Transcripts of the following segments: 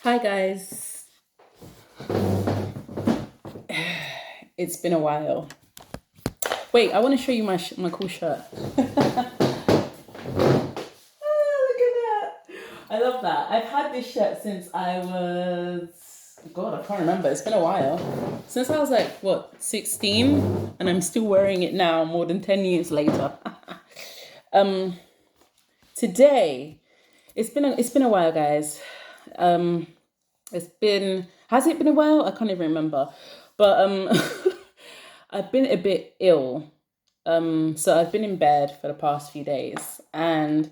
Hi guys, it's been a while. Wait, I want to show you my cool shirt. Look at that! I love that. I've had this shirt since I was God, I can't remember. It's been a while. Since I was like what 16, and I'm still wearing it now, more than 10 years later. um, Today, it's been a while, guys. Um, it's been has it been a while? I can't even remember, but I've been a bit ill. So I've been in bed for the past few days. And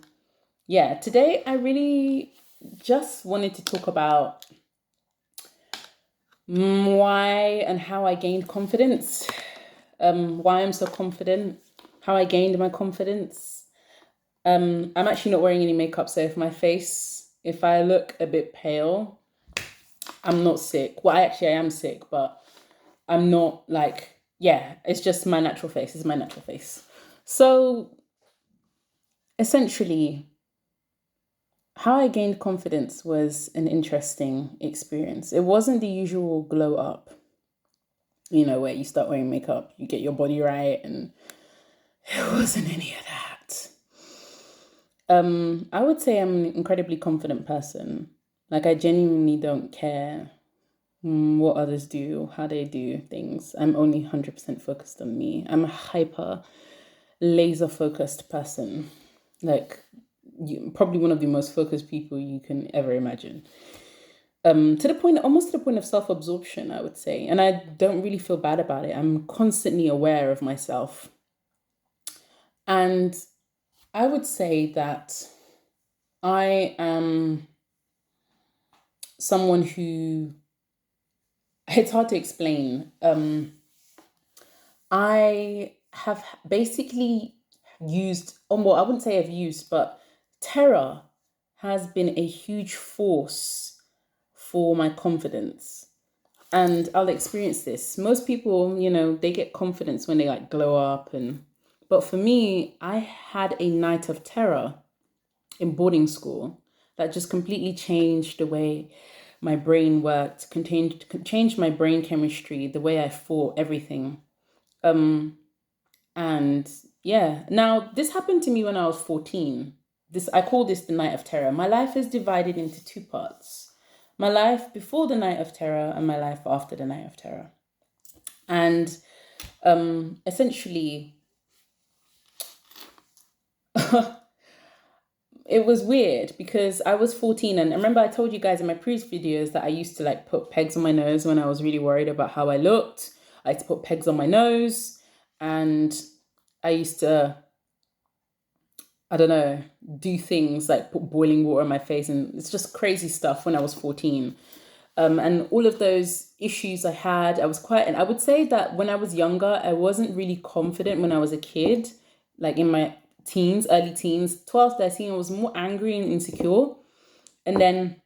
yeah, today I really just wanted to talk about why and how I gained confidence, why I'm so confident, how I gained my confidence. I'm actually not wearing any makeup, so if I look a bit pale, I'm not sick. Well, I am sick, but I'm not like, yeah, it's just my natural face. It's my natural face. So essentially, how I gained confidence was an interesting experience. It wasn't the usual glow up, where you start wearing makeup, you get your body right, and it wasn't any of that. I would say I'm an incredibly confident person. Like, I genuinely don't care what others do, how they do things. I'm only 100% focused on me. I'm a hyper, laser focused person. Like, probably one of the most focused people you can ever imagine. To the point, almost to the point of self absorption, I would say. And I don't really feel bad about it. I'm constantly aware of myself. And I would say that I am someone who, it's hard to explain. I have basically used, well, I wouldn't say I've used, but terror has been a huge force for my confidence. And I'll experience this. Most people, they get confidence when they like glow up but for me, I had a night of terror in boarding school that just completely changed the way my brain worked, changed my brain chemistry, the way I thought, everything. And yeah, now this happened to me when I was 14. I call this the night of terror. My life is divided into two parts. My life before the night of terror and my life after the night of terror. And essentially, it was weird because I was 14, and I remember I told you guys in my previous videos that I used to like put pegs on my nose when I was really worried about how I looked. I used to put pegs on my nose, and I used to, I don't know, do things like put boiling water on my face, and it's just crazy stuff when I was 14. And all of those issues I had, and I would say that when I was younger, I wasn't really confident when I was a kid, like in my teens, early teens, 12, 13, I was more angry and insecure. And then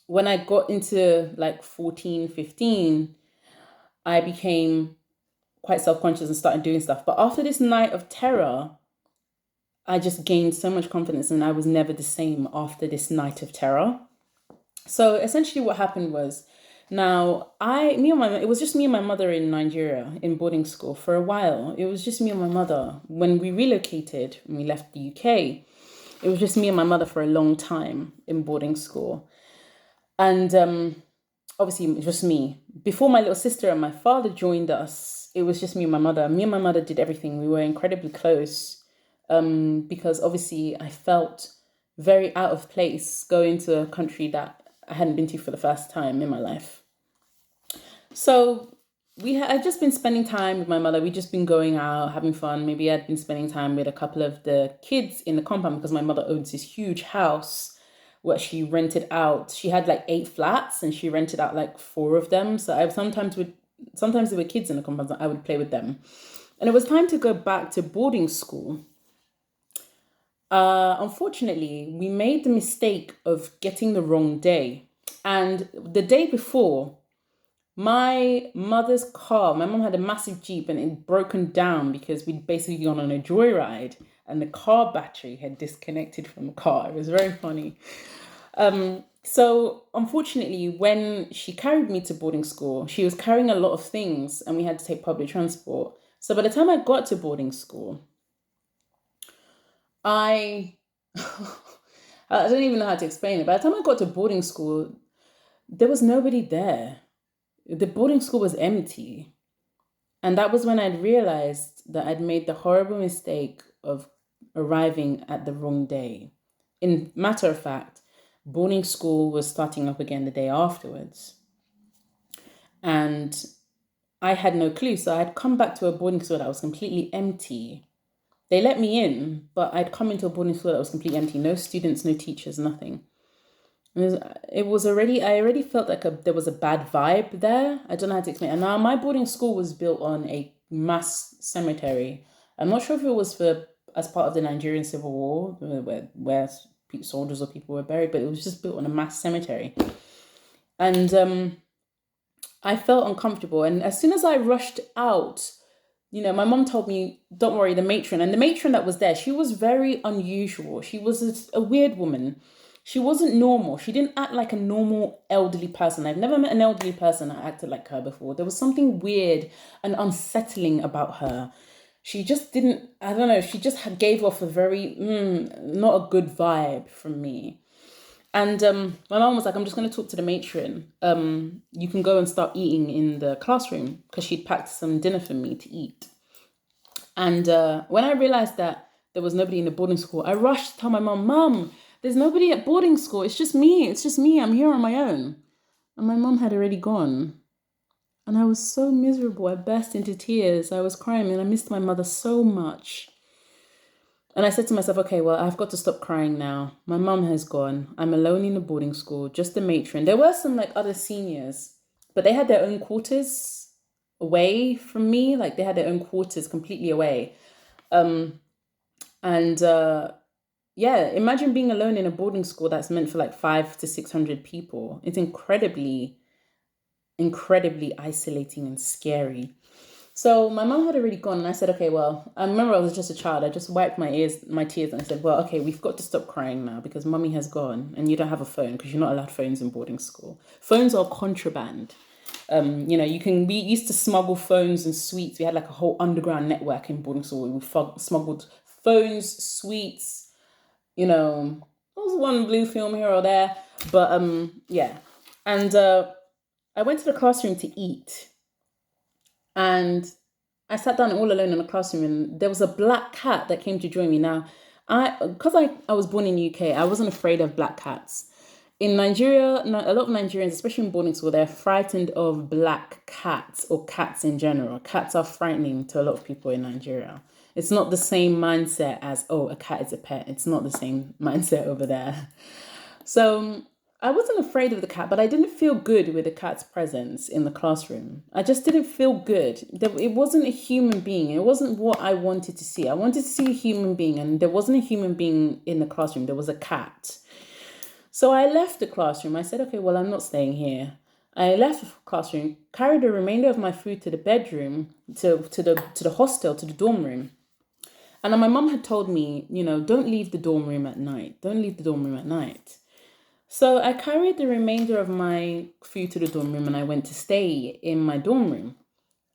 when I got into like 14, 15, I became quite self conscious and started doing stuff. But after this night of terror, I just gained so much confidence and I was never the same after this night of terror. So essentially what happened was it was just me and my mother in Nigeria in boarding school for a while. It was just me and my mother. When we relocated, when we left the UK, it was just me and my mother for a long time in boarding school. And obviously it was just me. Before my little sister and my father joined us, it was just me and my mother. Me and my mother did everything. We were incredibly close because obviously I felt very out of place going to a country that I hadn't been to for the first time in my life. So I'd just been spending time with my mother. We'd just been going out, having fun. Maybe I'd been spending time with a couple of the kids in the compound because my mother owns this huge house where she rented out. She had like 8 flats and she rented out like 4 of them. So I sometimes there were kids in the compound, so I would play with them. And it was time to go back to boarding school. Unfortunately, we made the mistake of getting the wrong day. And the day before, my mom had a massive Jeep and it broken down because we'd basically gone on a joyride and the car battery had disconnected from the car. It was very funny. So unfortunately, when she carried me to boarding school, she was carrying a lot of things and we had to take public transport. So by the time I got to boarding school, I I don't even know how to explain it. By the time I got to boarding school, there was nobody there. The boarding school was empty. And that was when I'd realized that I'd made the horrible mistake of arriving at the wrong day. In matter of fact, boarding school was starting up again the day afterwards. And I had no clue. So I'd come back to a boarding school that was completely empty. They let me in, but I'd come into a boarding school that was completely empty. No students, no teachers, nothing. It was already, I already felt like there was a bad vibe there. I don't know how to explain it. And now my boarding school was built on a mass cemetery. I'm not sure if it was as part of the Nigerian Civil War, where soldiers or people were buried, but it was just built on a mass cemetery. And I felt uncomfortable. And as soon as I rushed out, my mom told me, don't worry, the matron. And the matron that was there, she was very unusual. She was a weird woman. She wasn't normal. She didn't act like a normal elderly person. I've never met an elderly person that acted like her before. There was something weird and unsettling about her. She just didn't, I don't know, she just gave off a very, not a good vibe from me. And my mom was like, I'm just going to talk to the matron. You can go and start eating in the classroom, because she'd packed some dinner for me to eat. And when I realized that there was nobody in the boarding school, I rushed to tell my mom, Mom, there's nobody at boarding school. It's just me. It's just me. I'm here on my own. And my mom had already gone. And I was so miserable. I burst into tears. I was crying and I missed my mother so much. And I said to myself, okay, well, I've got to stop crying now. My mum has gone. I'm alone in the boarding school, just the matron. There were some other seniors, but they had their own quarters away from me. They had their own quarters completely away. Yeah, imagine being alone in a boarding school that's meant for 500 to 600 people. It's incredibly, incredibly isolating and scary. So my mom had already gone, and I said, okay, well, I remember I was just a child. I just wiped my tears, and I said, well, okay, we've got to stop crying now because mummy has gone, and you don't have a phone because you're not allowed phones in boarding school. Phones are contraband. We used to smuggle phones and sweets. We had a whole underground network in boarding school. We smuggled phones, sweets. There was one blue film here or there, but yeah. And I went to the classroom to eat, and I sat down all alone in the classroom, and there was a black cat that came to join me. Now, because I was born in the UK, I wasn't afraid of black cats. In Nigeria, a lot of Nigerians, especially in boarding school, they're frightened of black cats or cats in general. Cats are frightening to a lot of people in Nigeria. It's not the same mindset as, oh, a cat is a pet. It's not the same mindset over there. So I wasn't afraid of the cat, but I didn't feel good with the cat's presence in the classroom. I just didn't feel good. It wasn't a human being. It wasn't what I wanted to see. I wanted to see a human being, and there wasn't a human being in the classroom. There was a cat. So I left the classroom. I said, okay, well, I'm not staying here. I left the classroom, carried the remainder of my food to the bedroom, to the hostel, to the dorm room. And then my mum had told me, don't leave the dorm room at night. Don't leave the dorm room at night. So I carried the remainder of my food to the dorm room, and I went to stay in my dorm room.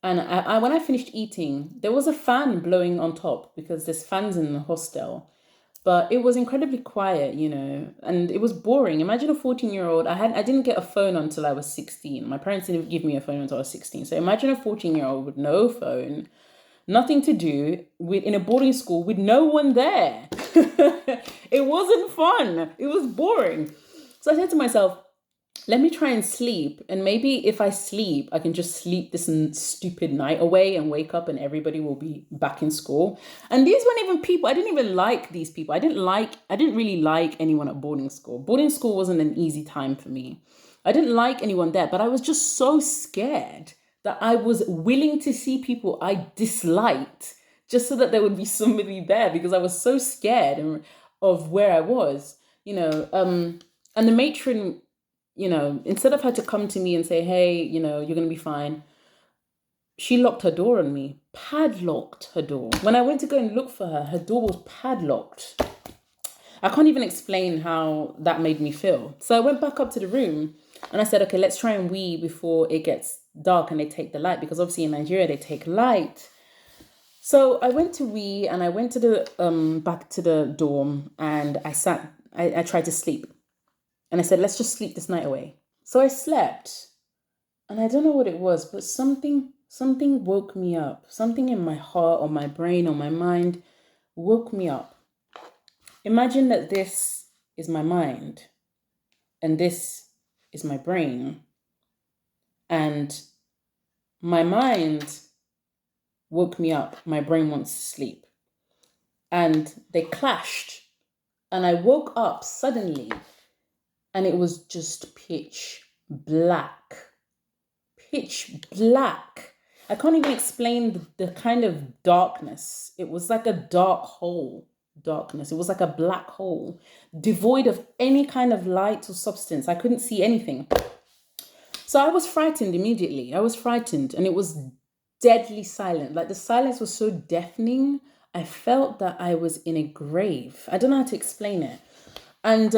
And when I finished eating, there was a fan blowing on top because there's fans in the hostel. But it was incredibly quiet, and it was boring. Imagine a 14-year-old. I didn't get a phone until I was 16. My parents didn't give me a phone until I was 16. So imagine a 14-year-old with no phone, nothing to do, in a boarding school with no one there. It wasn't fun. It was boring. So I said to myself, let me try and sleep. And maybe if I sleep, I can just sleep this stupid night away and wake up and everybody will be back in school. And these weren't even people. I didn't even like these people. I didn't really like anyone at boarding school. Boarding school wasn't an easy time for me. I didn't like anyone there, but I was just so scared that I was willing to see people I disliked just so that there would be somebody there, because I was so scared of where I was, and the matron, instead of her to come to me and say, hey, you're going to be fine, she locked her door on me, padlocked her door. When I went to go and look for her, her door was padlocked. I can't even explain how that made me feel. So I went back up to the room and I said, okay, let's try and wee before it gets dark and they take the light, because obviously in Nigeria they take light. So I went to wee and I went to the back to the dorm and I tried to sleep. And I said, let's just sleep this night away. So I slept and I don't know what it was, but something woke me up. Something in my heart or my brain or my mind woke me up. Imagine that this is my mind and this is my brain. And my mind woke me up. My brain wants to sleep. And they clashed. And I woke up suddenly and it was just pitch black. Pitch black. I can't even explain the kind of darkness. It was like a dark hole. Darkness. It was like a black hole, devoid of any kind of light or substance. I couldn't see anything. So I was frightened immediately. I was frightened, and it was deadly silent. Like the silence was so deafening. I felt that I was in a grave. I don't know how to explain it. And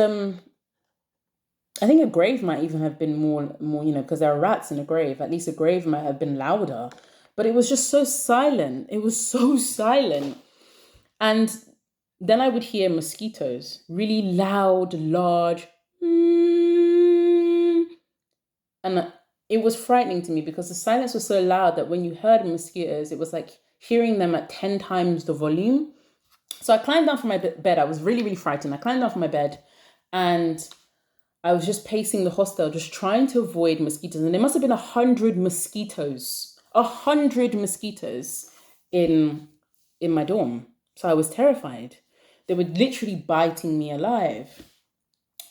I think a grave might even have been more, because there are rats in a grave. At least a grave might have been louder. But it was just so silent. It was so silent. And then I would hear mosquitoes, really loud, large. And it was frightening to me because the silence was so loud that when you heard mosquitoes, it was like hearing them at 10 times the volume. So I climbed down from my bed. I was really, really frightened. I climbed down from my bed and I was just pacing the hostel, just trying to avoid mosquitoes. And there must have been 100 mosquitoes, 100 mosquitoes in my dorm. So I was terrified. They were literally biting me alive,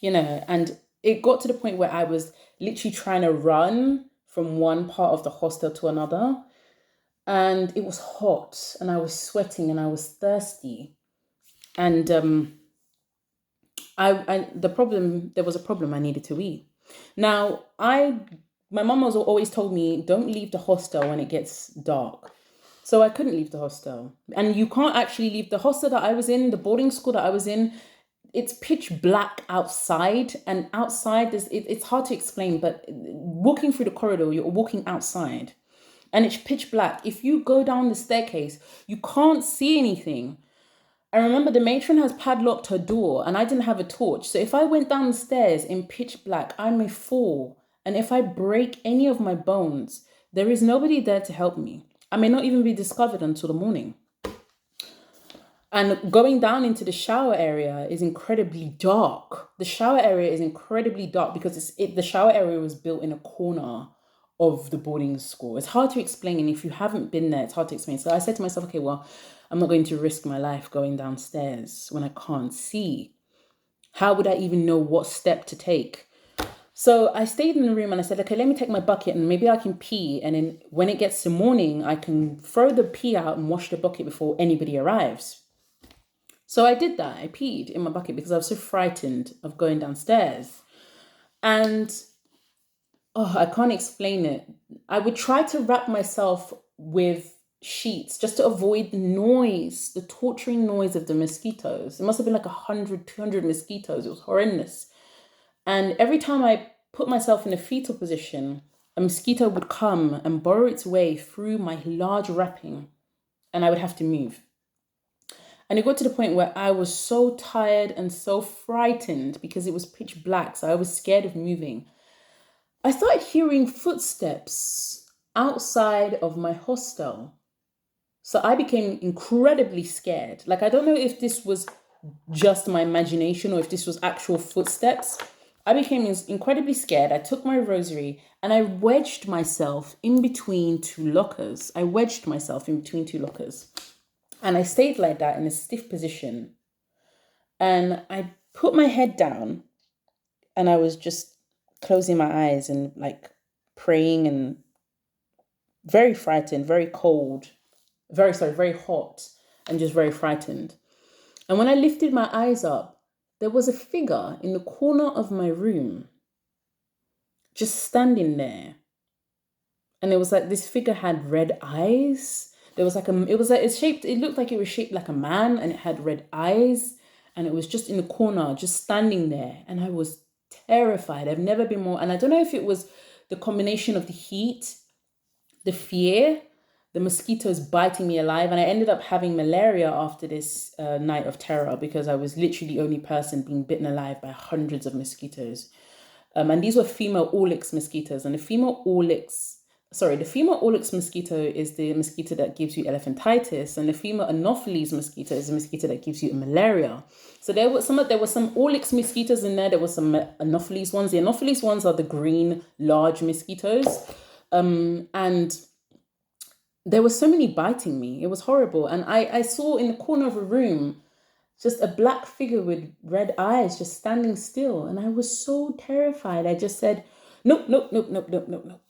and it got to the point where I was literally trying to run from one part of the hostel to another. And it was hot and I was sweating and I was thirsty. And there was a problem. I needed to eat. Now, my mom was always told me, don't leave the hostel when it gets dark. So I couldn't leave the hostel. And you can't actually leave the hostel that I was in, the boarding school that I was in. It's pitch black outside, and outside it's hard to explain, but walking through the corridor, you're walking outside and it's pitch black. If you go down the staircase, you can't see anything. I remember the matron has padlocked her door and I didn't have a torch. So if I went down the stairs in pitch black, I may fall. And if I break any of my bones, there is nobody there to help me. I may not even be discovered until the morning. And going down into the shower area is incredibly dark. The shower area is incredibly dark because the shower area was built in a corner of the boarding school. It's hard to explain. And if you haven't been there, it's hard to explain. So I said to myself, okay, well, I'm not going to risk my life going downstairs when I can't see. How would I even know what step to take? So I stayed in the room and I said, okay, let me take my bucket and maybe I can pee. And then when it gets to morning, I can throw the pee out and wash the bucket before anybody arrives. So I did that. I peed in my bucket because I was so frightened of going downstairs. And I can't explain it. I would try to wrap myself with sheets just to avoid the noise, the torturing noise of the mosquitoes. It must have been like 100, 200 mosquitoes. It was horrendous. And every time I put myself in a fetal position, a mosquito would come and burrow its way through my large wrapping and I would have to move. And it got to the point where I was so tired and so frightened because it was pitch black. So I was scared of moving. I started hearing footsteps outside of my hostel. So I became incredibly scared. Like, I don't know if this was just my imagination or if this was actual footsteps. I became incredibly scared. I took my rosary and I wedged myself in between two lockers. And I stayed like that in a stiff position. And I put my head down and I was just closing my eyes and like praying and very frightened, very cold, very hot and just very frightened. And when I lifted my eyes up, there was a figure in the corner of my room just standing there. And it was like this figure had red eyes. There was like it looked like it was shaped like a man and it had red eyes. and it was just in the corner, just standing there. And I was terrified. I've never been more, and I don't know if it was the combination of the heat, the fear, the mosquitoes biting me alive. And I ended up having malaria after this night of terror, because I was literally the only person being bitten alive by hundreds of mosquitoes. And these were female Orlix mosquitoes. And the female Orlix mosquito is the mosquito that gives you elephantitis, and the female Anopheles mosquito is the mosquito that gives you malaria. So there were some Orlix mosquitoes in there. There were some Anopheles ones. The Anopheles ones are the green, large mosquitoes. And there were so many biting me. It was horrible. And I saw in the corner of a room just a black figure with red eyes just standing still. And I was so terrified. I just said, nope, nope, nope, nope, nope, nope, nope.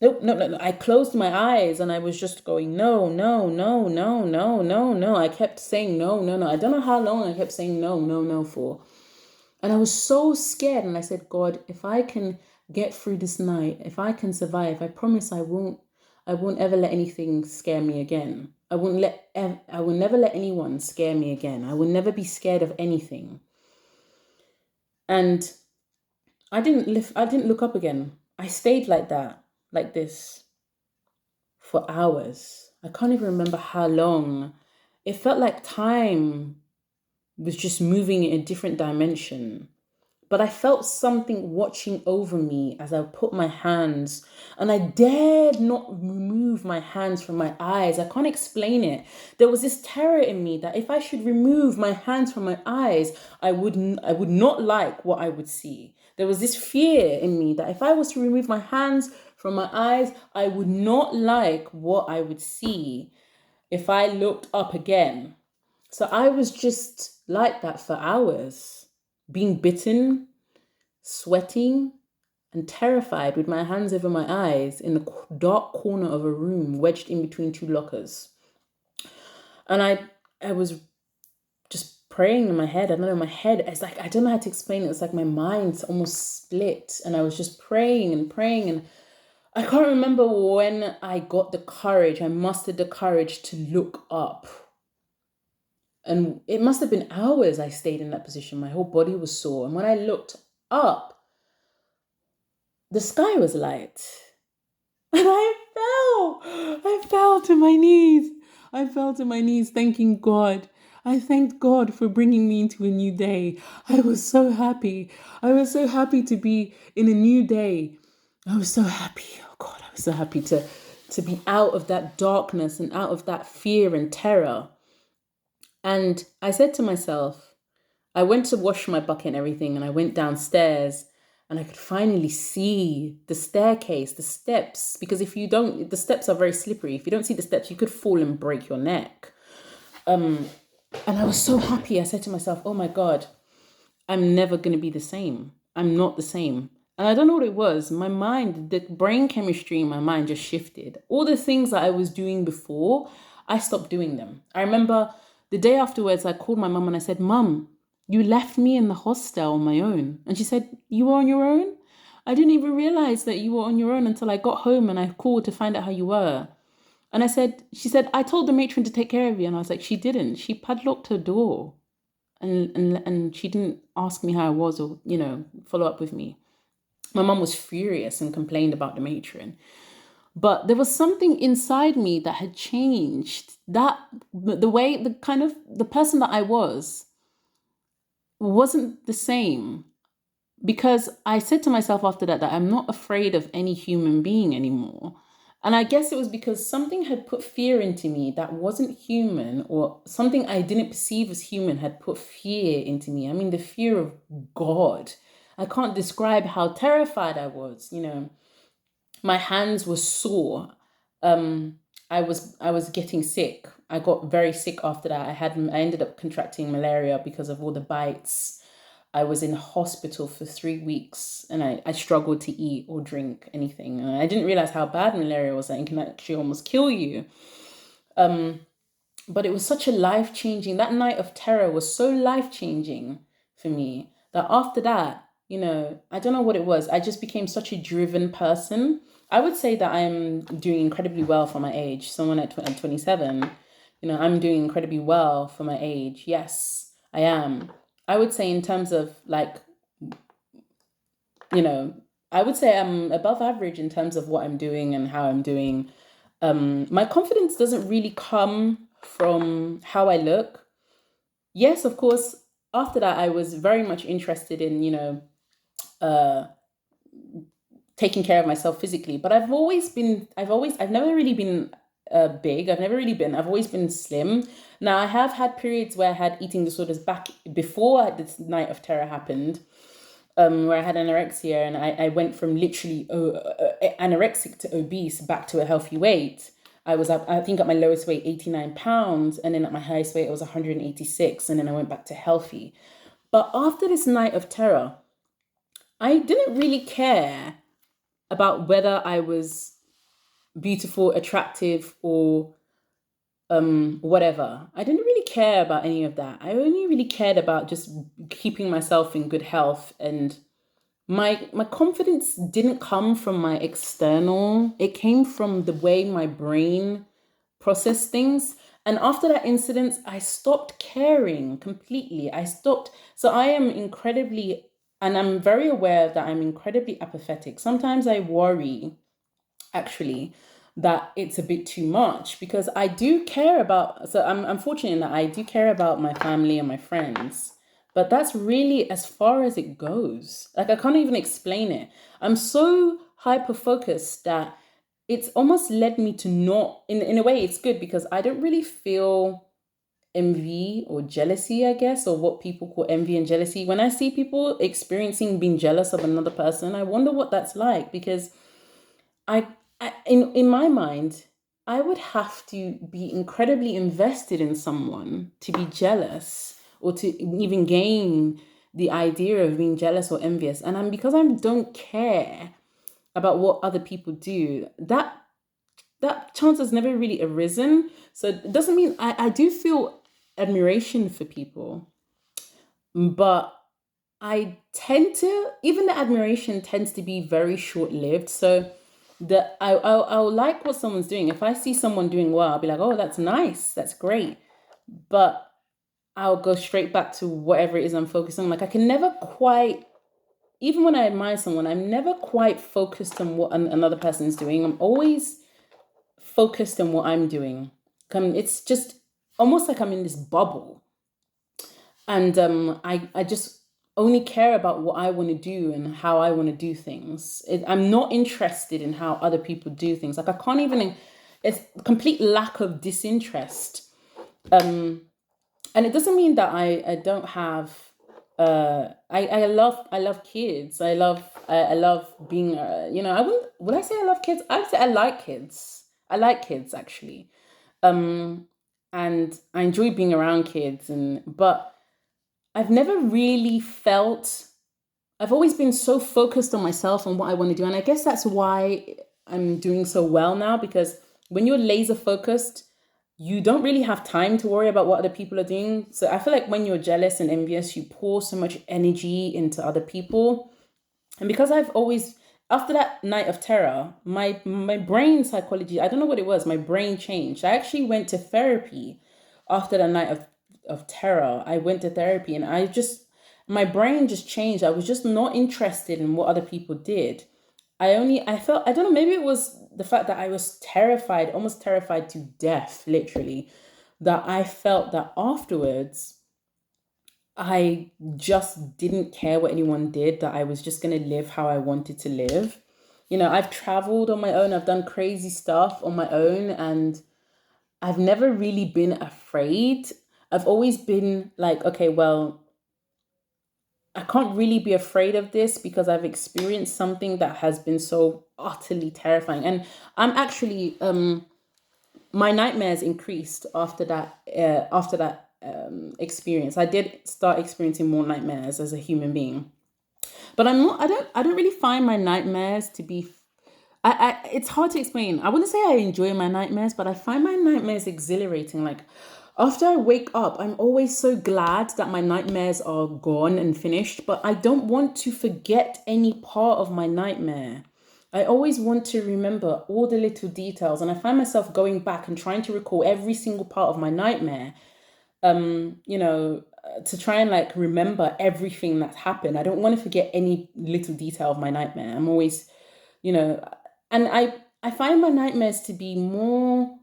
Nope, no, no, no. I closed my eyes and I was just going, no, no, no, no, no, no, no. I kept saying no, no, no. I don't know how long I kept saying no, no, no for. And I was so scared. And I said, God, if I can get through this night, if I can survive, I promise I won't ever let anything scare me again. I will never let anyone scare me again. I will never be scared of anything. And I didn't look up again. I stayed like that, like this, for hours. I can't even remember how long. It felt like time was just moving in a different dimension. But I felt something watching over me as I put my hands, and I dared not remove my hands from my eyes. I can't explain it. There was this terror in me that if I should remove my hands from my eyes, I would not like what I would see. There was this fear in me that if I was to remove my hands from my eyes, I would not like what I would see if I looked up again. So I was just like that for hours, being bitten, sweating, and terrified with my hands over my eyes in the dark corner of a room wedged in between two lockers. And I was just praying in my head. I don't know, my head, it's like, I don't know how to explain it. It's like my mind's almost split. And I was just praying and praying. And I can't remember when I got the courage. I mustered the courage to look up. And it must have been hours I stayed in that position. My whole body was sore. And when I looked up, the sky was light. And I fell to my knees. I fell to my knees, thanking God. I thanked God for bringing me into a new day. I was so happy. I was so happy to be in a new day. I was so happy. Oh God, I was so happy to be out of that darkness and out of that fear and terror. And I said to myself, I went to wash my bucket and everything, and I went downstairs and I could finally see the staircase, the steps, because the steps are very slippery. If you don't see the steps, you could fall and break your neck. And I was so happy. I said to myself, oh my God, I'm never going to be the same. I'm not the same. And I don't know what it was. My mind, the brain chemistry in my mind just shifted. All the things that I was doing before, I stopped doing them. I remember the day afterwards, I called my mum and I said, Mum, you left me in the hostel on my own. And she said, you were on your own? I didn't even realize that you were on your own until I got home and I called to find out how you were. And she said, I told the matron to take care of you. And I was like, she didn't. She padlocked her door and she didn't ask me how I was or, follow up with me. My mum was furious and complained about the matron. But there was something inside me that had changed. That the person that I was wasn't the same, because I said to myself after that I'm not afraid of any human being anymore. And I guess it was because something had put fear into me that wasn't human, or something I didn't perceive as human had put fear into me. I mean, the fear of God. I can't describe how terrified I was. My hands were sore. I was getting sick. I got very sick after that. I ended up contracting malaria because of all the bites. I was in hospital for 3 weeks and I struggled to eat or drink anything. And I didn't realize how bad malaria was. It can actually almost kill you. But it was such a life-changing, that night of terror was so life-changing for me that after that, I don't know what it was. I just became such a driven person. I would say that I'm doing incredibly well for my age. Someone at 27, I'm doing incredibly well for my age. Yes, I am. I would say in terms of like, you know, I would say I'm above average in terms of what I'm doing and how I'm doing. My confidence doesn't really come from how I look. Yes, of course, after that, I was very much interested in, uh, taking care of myself physically. But I've never really been big. I've always been slim. Now, I have had periods where I had eating disorders back before this night of terror happened, where I had anorexia and I went from literally anorexic to obese back to a healthy weight. I was up, I think at my lowest weight, 89 pounds. And then at my highest weight, it was 186. And then I went back to healthy. But after this night of terror, I didn't really care about whether I was beautiful, attractive, or whatever. I didn't really care about any of that. I only really cared about just keeping myself in good health, and my confidence didn't come from my external. It came from the way my brain processed things. And after that incident, I stopped caring completely. I stopped. So I am incredibly, and I'm very aware that I'm incredibly apathetic. Sometimes I worry, actually, that it's a bit too much because I do care about, so I'm fortunate in that I do care about my family and my friends, but that's really as far as it goes. Like, I can't even explain it. I'm so hyper focused that it's almost led me to not, in a way, it's good because I don't really feel envy or jealousy, I guess, or what people call envy and jealousy. When I see people experiencing being jealous of another person, I wonder what that's like because I, in my mind, I would have to be incredibly invested in someone to be jealous or to even gain the idea of being jealous or envious. And because I don't care about what other people do, that chance has never really arisen. So it doesn't mean I do feel admiration for people, but I tend to, even the admiration tends to be very short lived. So I'll like what someone's doing. If I see someone doing well, I'll be like, oh, that's nice, that's great. But I'll go straight back to whatever it is I'm focused on. Like, I can never quite, even when I admire someone, I'm never quite focused on what another person's doing. I'm always focused on what I'm doing. It's just almost like I'm in this bubble, and I just only care about what I want to do and how I want to do things. I'm not interested in how other people do things. Like, I can't even. It's complete lack of disinterest. And it doesn't mean that I don't have. I love kids. I love being. I wouldn't. Would I say I love kids? I'd say I like kids. I like kids, actually. And I enjoy being around kids, but I've never really felt, I've always been so focused on myself and what I want to do. And I guess that's why I'm doing so well now, because when you're laser focused, you don't really have time to worry about what other people are doing. So I feel like when you're jealous and envious, you pour so much energy into other people. And because I've always, after that night of terror, my brain psychology, I don't know what it was, my brain changed. I actually went to therapy after the night of terror. I went to therapy and my brain just changed. I was just not interested in what other people did. I felt, I don't know, maybe it was the fact that I was terrified, almost terrified to death, literally, that I felt that afterwards, I just didn't care what anyone did, that I was just going to live how I wanted to live. I've traveled on my own, I've done crazy stuff on my own, and I've never really been afraid. I've always been like, okay, well, I can't really be afraid of this because I've experienced something that has been so utterly terrifying. And I'm actually, my nightmares increased after that experience. I did start experiencing more nightmares as a human being, but I don't really find my nightmares to be. It's hard to explain. I wouldn't say I enjoy my nightmares, but I find my nightmares exhilarating. Like, after I wake up, I'm always so glad that my nightmares are gone and finished, but I don't want to forget any part of my nightmare. I always want to remember all the little details, and I find myself going back and trying to recall every single part of my nightmare. You know, to try and like remember everything that's happened. I don't want to forget any little detail of my nightmare. I'm always, you know, and I find my nightmares to be more,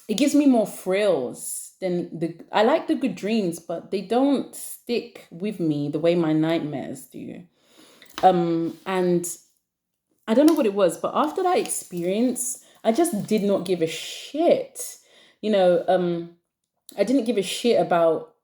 it gives me more thrills than I like the good dreams, but they don't stick with me the way my nightmares do. And I don't know what it was, but after that experience, I just did not give a shit. You know, I didn't give a shit about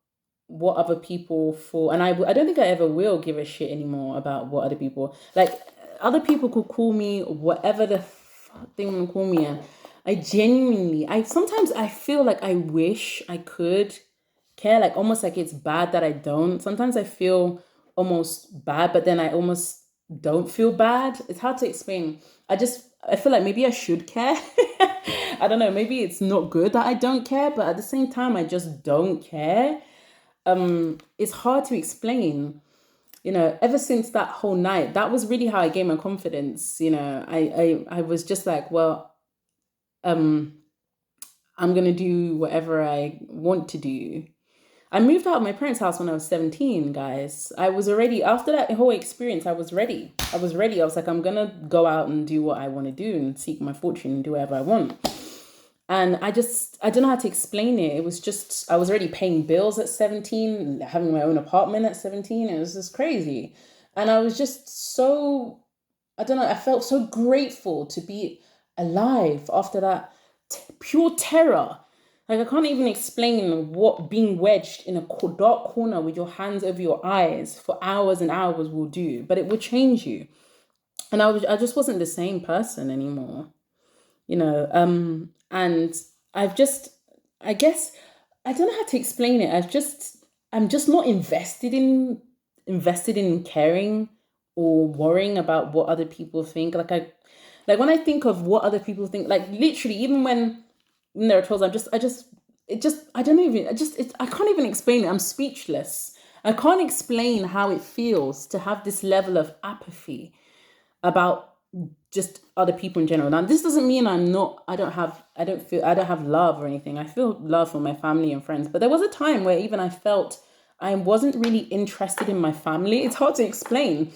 what other people thought, and I don't think I ever will give a shit anymore about what other people like. Other people could call me whatever the fuck they want to call me, and I genuinely, I sometimes I feel like I wish I could care, like almost like it's bad that I don't. Sometimes I feel almost bad, but then I almost don't feel bad. It's hard to explain. I feel like maybe I should care. I don't know, maybe it's not good that I don't care, but at the same time I just don't care. It's hard to explain. You know, ever since that whole night, that was really how I gained my confidence. You know, I was just like, well, um, I'm gonna do whatever I want to do. I moved out of my parents' house when I was 17, guys. I was already, after that whole experience, I was ready. I was ready. I was like, I'm gonna go out and do what I want to do and seek my fortune and do whatever I want. And I don't know how to explain it. It was just, I was already paying bills at 17, having my own apartment at 17. It was just crazy. And I was just so, I don't know, I felt so grateful to be alive after that pure terror. Like, I can't even explain what being wedged in a dark corner with your hands over your eyes for hours and hours will do, but it will change you. And I just wasn't the same person anymore, you know. And I've just, I guess, I don't know how to explain it. I'm just not invested in caring or worrying about what other people think. Like when I think of what other people think, like literally, even when there are trolls, I don't even, I can't even explain it. I'm speechless. I can't explain how it feels to have this level of apathy about just other people in general. Now, this doesn't mean I don't have love or anything. I feel love for my family and friends. But there was a time where even I felt I wasn't really interested in my family. It's hard to explain.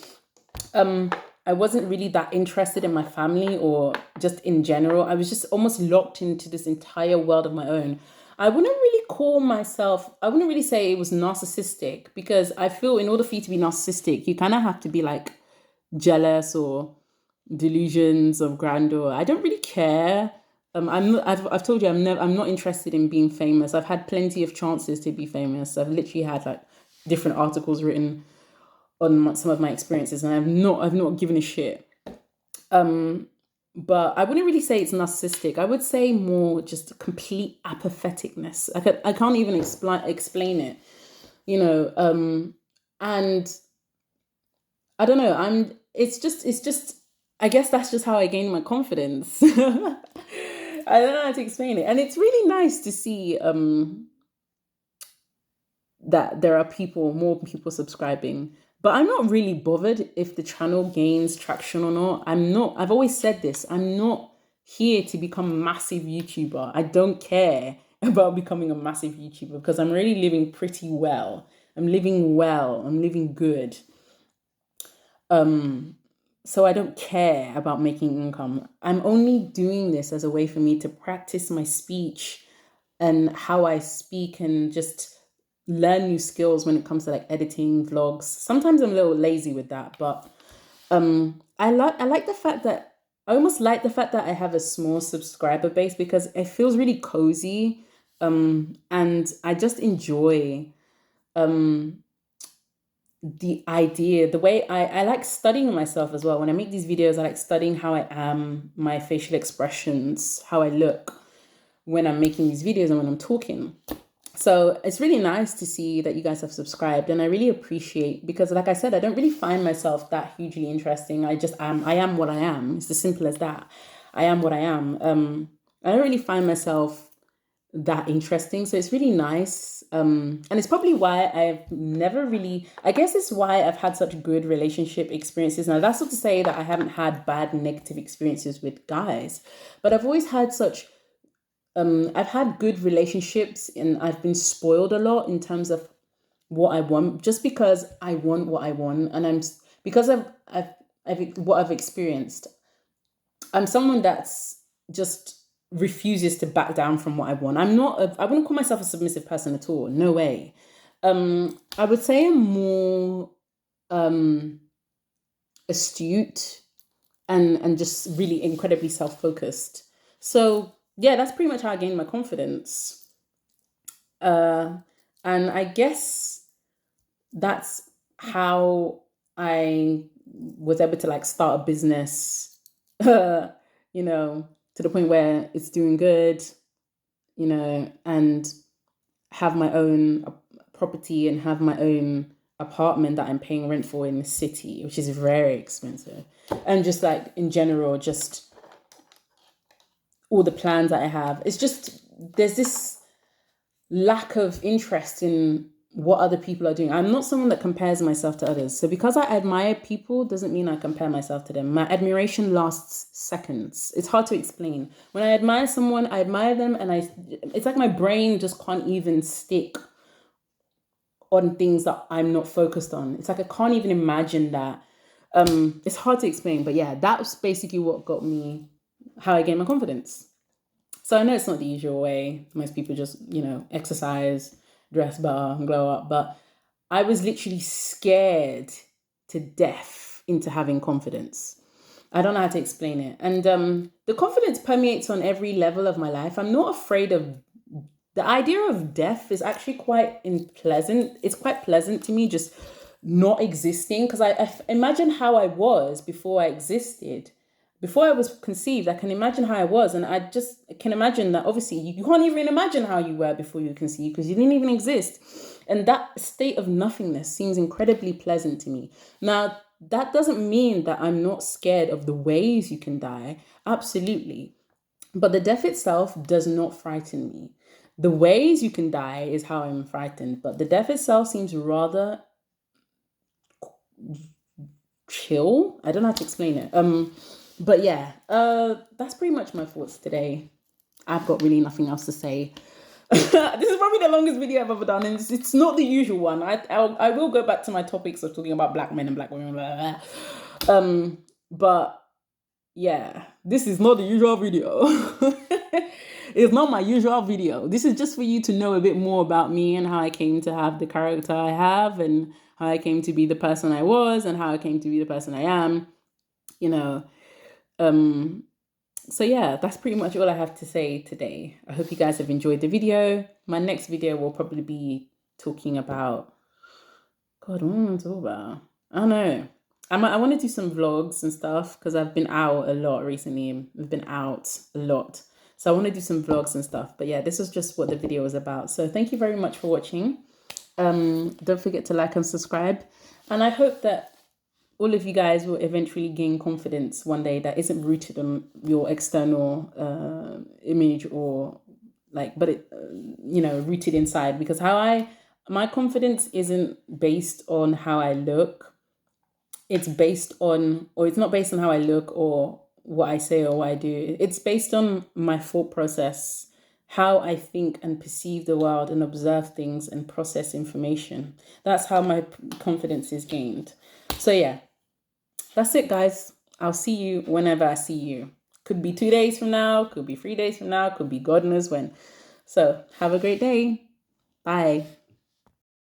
I wasn't really that interested in my family or just in general. I was just almost locked into this entire world of my own. I wouldn't really say it was narcissistic, because I feel in order for you to be narcissistic, you kind of have to be like jealous or delusions of grandeur. I don't really care. I've told you I'm not interested in being famous. I've had plenty of chances to be famous. I've literally had like different articles written on some of my experiences, and I've not given a shit. But I wouldn't really say it's narcissistic. I would say more just complete apatheticness. I can't even explain it, you know. And I don't know. It's just. I guess that's just how I gained my confidence. I don't know how to explain it, and it's really nice to see that there are more people subscribing. But I'm not really bothered if the channel gains traction or not. I've always said this, I'm not here to become a massive YouTuber. I don't care about becoming a massive YouTuber, because I'm really living pretty well. I'm living good. So I don't care about making income. I'm only doing this as a way for me to practice my speech and how I speak, and just learn new skills when it comes to like editing vlogs. Sometimes I'm a little lazy with that, but I like the fact that I almost like the fact that I have a small subscriber base, because it feels really cozy, and I just enjoy the idea, the way I like studying myself as well. When I make these videos, I like studying how I am, my facial expressions, how I look when I'm making these videos and when I'm talking. So it's really nice to see that you guys have subscribed, and I really appreciate, because like I said, I don't really find myself that hugely interesting. I am what I am. It's as simple as that. I am what I am. I don't really find myself that interesting. So it's really nice. And it's probably why I've never really, I guess it's why I've had such good relationship experiences. Now, that's not to say that I haven't had bad negative experiences with guys, but I've always had I've had good relationships, and I've been spoiled a lot in terms of what I want, just because I want what I want, and because I've what I've experienced. I'm someone that's just refuses to back down from what I want. I wouldn't call myself a submissive person at all. No way. I would say I'm more astute and just really incredibly self-focused. So yeah, that's pretty much how I gained my confidence. And I guess that's how I was able to like start a business, you know, to the point where it's doing good, you know, and have my own property and have my own apartment that I'm paying rent for in the city, which is very expensive. And just like in general, just all the plans that I have. It's just, there's this lack of interest in what other people are doing. I'm not someone that compares myself to others. So because I admire people doesn't mean I compare myself to them. My admiration lasts seconds. It's hard to explain. When I admire someone, I admire them, and it's like my brain just can't even stick on things that I'm not focused on. It's like I can't even imagine that. It's hard to explain, but yeah, that was basically what got me, how I gained my confidence. So I know it's not the usual way. Most people just, exercise, dress better, and glow up. But I was literally scared to death into having confidence. I don't know how to explain it. And the confidence permeates on every level of my life. I'm not afraid of the idea of death is actually quite pleasant. It's quite pleasant to me, just not existing. Because I imagine how I was before I existed. Before I was conceived, I can imagine how I was. And I just can imagine that obviously you can't even imagine how you were before you conceived because you didn't even exist. And that state of nothingness seems incredibly pleasant to me. Now, that doesn't mean that I'm not scared of the ways you can die. Absolutely. But the death itself does not frighten me. The ways you can die is how I'm frightened. But the death itself seems rather chill. I don't know how to explain it. But yeah, that's pretty much my thoughts today. I've got really nothing else to say. This is probably the longest video I've ever done, and it's not the usual one. I will go back to my topics of talking about black men and black women, blah, blah, blah. But yeah, this is not the usual video. It's not my usual video. This is just for you to know a bit more about me and how I came to have the character I have, and how I came to be the person I was, and how I came to be the person I am, So yeah, that's pretty much all I have to say today. I hope you guys have enjoyed the video. My next video will probably be talking about, God, what am I talking about? I don't know. I want to do some vlogs and stuff because I've been out a lot recently. I've been out a lot. So I want to do some vlogs and stuff. But yeah, this is just what the video was about. So thank you very much for watching. Don't forget to like and subscribe. And I hope that all of you guys will eventually gain confidence one day that isn't rooted on your external image or but it, rooted inside. Because my confidence isn't based on how I look. It's based on, or it's not based on how I look or what I say or what I do. It's based on my thought process, how I think and perceive the world and observe things and process information. That's how my confidence is gained. So yeah. That's it, guys. I'll see you whenever I see you. Could be 2 days from now, could be 3 days from now, could be God knows when. So have a great day. Bye.